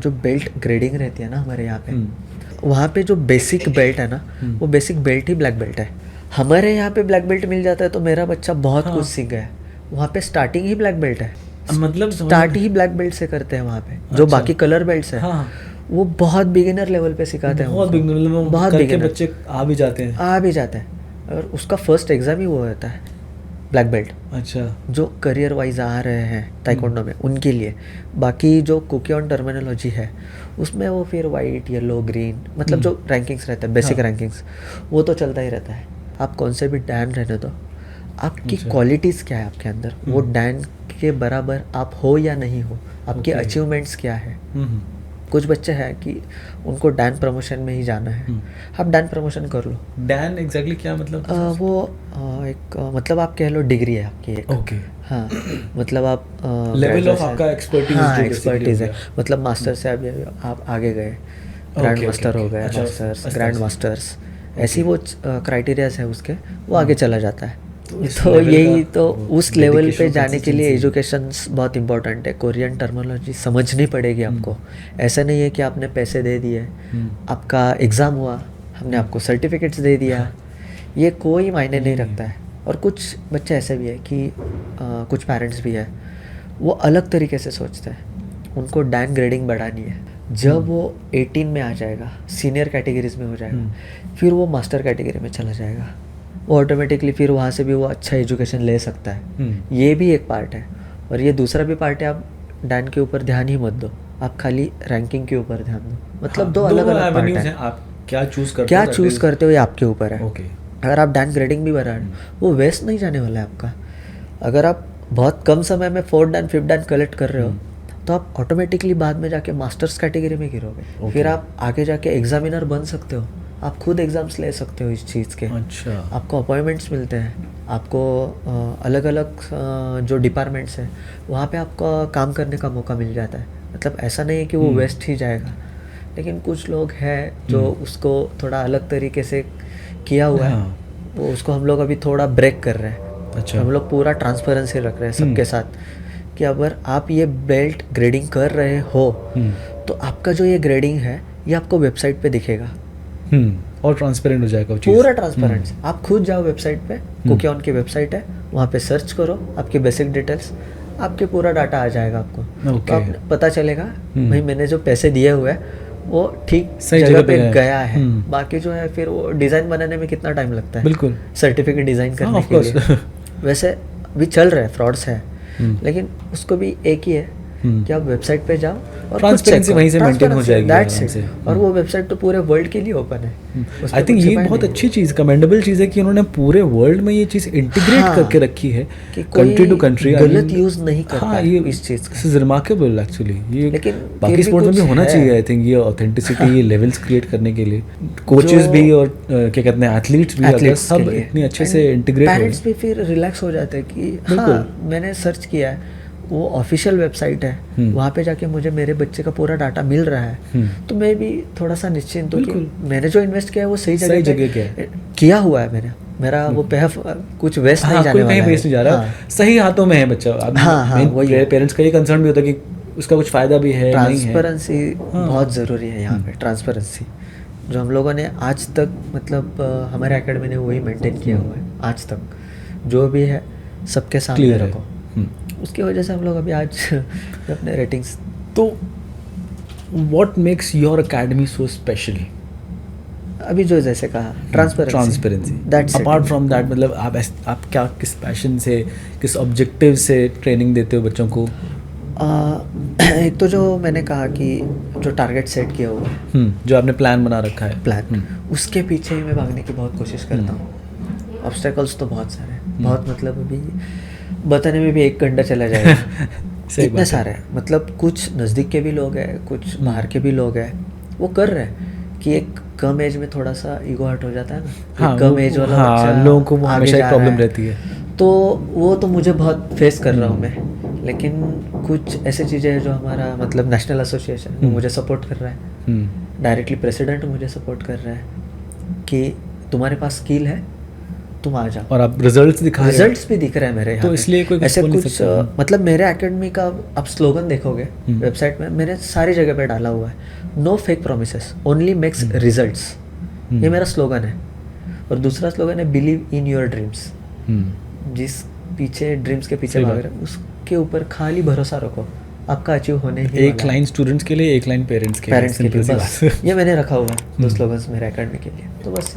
जो belt grading रहती है ना हमारे यहाँ पे, वहाँ पे जो बेसिक बेल्ट है ना, वो बेसिक बेल्ट ही ब्लैक बेल्ट है। हमारे यहाँ पे ब्लैक बेल्ट मिल जाता है तो मेरा बच्चा बहुत कुछ सीख गया है। वहाँ पे स्टार्टिंग ही ब्लैक बेल्ट है, मतलब स्टार्ट ही ब्लैक बेल्ट से करते हैं वहाँ पे। जो बाकी कलर बेल्ट्स है वो बहुत बिगिनर लेवल पे सिखाते हैं, बहुत बिगिनर, बहुत बिगिनर बच्चे आ भी जाते हैं। और उसका फर्स्ट एग्जाम ही वो होता है ब्लैक बेल्ट। अच्छा, जो करियर वाइज आ रहे हैं ताइक्वांडो में उनके लिए। बाकी जो कुकियोन टर्मिनोलॉजी है उसमें वो फिर वाइट, येलो, ग्रीन, मतलब जो रैंकिंग्स रहते हैं बेसिक रैंकिंग्स, वो तो चलता ही रहता है। आप कौन से भी डैन रहने दो, आपकी क्वालिटीज़ क्या है आपके अंदर, वो डैन के बराबर आप हो या नहीं हो, आपके अचीवमेंट्स क्या है। कुछ बच्चे हैं कि उनको डैन प्रमोशन में ही जाना है, आप डैन प्रमोशन कर लो। डैन एग्जैक्टली क्या मतलब? वो एक मतलब आप कह लो डिग्री है आपकी एक। ओके। हाँ, मतलब आप लेवल ऑफ आपका एक्सपर्टीज। हाँ, एक्सपर्टीज है। मतलब मास्टर से अभी आप आगे गए, ग्रैंड मास्टर हो गए, मास्टर्स, ग्रैंड मास्टर्स, ऐसी वो क्राइटेरियाज है उसके, वो आगे चला जाता है। तो यही तो उस लेवल पे जाने के लिए एजुकेशन बहुत इंपॉर्टेंट है। कोरियन टर्मिनोलॉजी समझनी पड़ेगी आपको। ऐसा नहीं है कि आपने पैसे दे दिए, आपका एग्ज़ाम हुआ, हमने आपको सर्टिफिकेट्स दे दिया, ये कोई मायने नहीं रखता है। और कुछ बच्चे ऐसे भी है कि कुछ पेरेंट्स भी है, वो अलग तरीके से सोचते हैं, उनको डैन ग्रेडिंग बढ़ानी है। जब वो 18 में आ जाएगा, सीनियर कैटेगरीज में हो जाएगा, फिर वो मास्टर कैटेगरी में चला जाएगा, वो ऑटोमेटिकली फिर वहाँ से भी वो अच्छा एजुकेशन ले सकता है। ये भी एक पार्ट है। और ये दूसरा भी पार्ट है, आप डैन के ऊपर ध्यान ही मत दो, आप खाली रैंकिंग के ऊपर ध्यान दो। मतलब दो अलग अलग पार्ट है। आप क्या चूज़ करते हो ये आपके ऊपर है। ओके। अगर आप डैन ग्रेडिंग भी बढ़ा रहे हो, वो वेस्ट नहीं जाने वाला है आपका। अगर आप बहुत कम समय में 4th Dan 5th Dan collect कर रहे हो, तो आप ऑटोमेटिकली बाद में जाके मास्टर्स कैटेगरी में गिरोगे। फिर आप आगे जाके एग्जामिनर बन सकते हो, आप खुद एग्ज़ाम्स ले सकते हो इस चीज़ के। अच्छा। आपको अपॉइंटमेंट्स मिलते हैं, आपको अलग अलग जो डिपार्टमेंट्स हैं वहाँ पे आपका काम करने का मौका मिल जाता है। मतलब ऐसा नहीं है कि वो वेस्ट ही जाएगा, लेकिन कुछ लोग हैं जो उसको थोड़ा अलग तरीके से किया हुआ है, वो उसको हम लोग अभी थोड़ा ब्रेक कर रहे हैं। अच्छा। हम लोग पूरा ट्रांसपेरेंसी रख रहे हैं सबके साथ कि अगर आप ये बेल्ट ग्रेडिंग कर रहे हो तो आपका जो ये ग्रेडिंग है ये आपको वेबसाइट पे दिखेगा। और ट्रांसपेरेंट हो जाएगा वो चीज़, पूरा ट्रांसपेरेंट। आप खुद जाओ वेबसाइट पे, कुकियोन की वेबसाइट है, वहाँ पे सर्च करो आपके बेसिक डिटेल्स, आपके पूरा डाटा आ जाएगा आपको। तो आपको पता चलेगा भाई मैंने जो पैसे दिए हुए हैं वो ठीक सही जगह पे गया है। बाकी जो है फिर वो डिज़ाइन बनाने में कितना टाइम लगता है, बिल्कुल सर्टिफिकेट डिज़ाइन करने के लिए। वैसे भी चल रहे हैं, फ्रॉड्स है, लेकिन उसको भी एक ही है कि आप वेबसाइट पे जाओ और ट्रांसपेरेंसी वहीं से मेंटेन हो जाएगी आराम से। और वो वेबसाइट तो पूरे वर्ल्ड के लिए ओपन है। आई थिंक ये बहुत अच्छी चीज़, कमेंडेबल चीज़ है कि उन्होंने पूरे वर्ल्ड में ये चीज़ इंटीग्रेट करके रखी है, कंट्री टू कंट्री, गलत यूज़ नहीं करता है इस चीज़ का। Is remarkable actually. ये लेकिन बाकी स्पोर्ट्स में भी होना चाहिए आई थिंक, ये ऑथेंटिसिटी, ये लेवल्स क्रिएट करने के लिए कोचेस भी और क्या कहते हैं एथलीट्स भी सब इतनी अच्छे से इंटीग्रेट, पेरेंट्स भी फिर रिलैक्स हो जाते हैं कि हाँ मैंने सर्च किया है, वो ऑफिशियल वेबसाइट है, वहाँ पे जाके मुझे मेरे बच्चे का पूरा डाटा मिल रहा है, तो मैं भी थोड़ा सा निश्चिंत हूँ कि मैंने जो इन्वेस्ट किया है वो सही जगह किया हुआ है। मेरा वो कुछ वेस्ट नहीं जाने वाला है, वेस्ट नहीं जा रहा, सही हाथों में है बच्चा। वही पेरेंट्स का ये कंसर्न भी होता है कि उसका कुछ फ़ायदा भी है। ट्रांसपेरेंसी बहुत ज़रूरी है यहाँ पे। ट्रांसपेरेंसी जो हम लोगों ने आज तक, मतलब हमारे एकेडमी ने वही मेंटेन किया हुआ है आज तक, जो भी है सबके सामने रखो। उसकी वजह से हम लोग अभी आज अपने रेटिंग्स। तो what makes your academy so special? अभी जो जैसे कहा transparency, that's apart from that, मतलब आप क्या किस पैशन से, किस ऑब्जेक्टिव से ट्रेनिंग देते हो बच्चों को? एक तो जो मैंने कहा कि जो टारगेट सेट किया हुआ है, जो आपने प्लान बना रखा है, प्लान, उसके पीछे ही मैं भागने की बहुत कोशिश करता हूँ। ऑब्स्टेकल्स तो बहुत सारे हैं, बहुत, मतलब अभी बताने में भी 1 घंटा चला जाएगा। इतने सारे हैं, मतलब कुछ नज़दीक के भी लोग हैं, कुछ बाहर के भी लोग हैं, वो कर रहे हैं कि एक कम एज में थोड़ा सा ईगो हर्ट हो जाता है ना, कम एज वाला बच्चा लोगों को हमेशा प्रॉब्लम रहती है, तो वो तो मुझे बहुत फेस कर रहा हूँ मैं। लेकिन कुछ ऐसी चीज़ें हैं जो हमारा मतलब नेशनल एसोसिएशन वो मुझे सपोर्ट कर रहा है, डायरेक्टली प्रेसिडेंट मुझे सपोर्ट कर रहा है कि तुम्हारे पास स्किल है, तुम आ जाओ। और आप रिजल्ट्स दिखा रहे हो। रिजल्ट्स भी दिख रहे हैं मेरे यहाँ तो पे। इसलिए कोई कुछ ऐसे बोल नहीं कुछ सकता। मतलब मेरे एकेडमी का आप स्लोगन देखोगे वेबसाइट में, मैंने सारी जगह पे डाला हुआ है, no fake promises only makes results. ये मेरा स्लोगन है। और दूसरा स्लोगन है बिलीव इन योर ड्रीम्स। जिस पीछे ड्रीम्स के पीछे सही भाग बात। रहे हो उसके ऊपर खाली भरोसा रखो, आपका अचीव होने ही एक वाला है। लाइन स्टूडेंट्स के लिए, एक लाइन पेरेंट्स के लिए, पेरेंट्स के लिए सिंपल सी बस बात। ये मैंने रखा हुआ है 2 स्लोगन्स मेरे एकेडमी के लिए। तो बस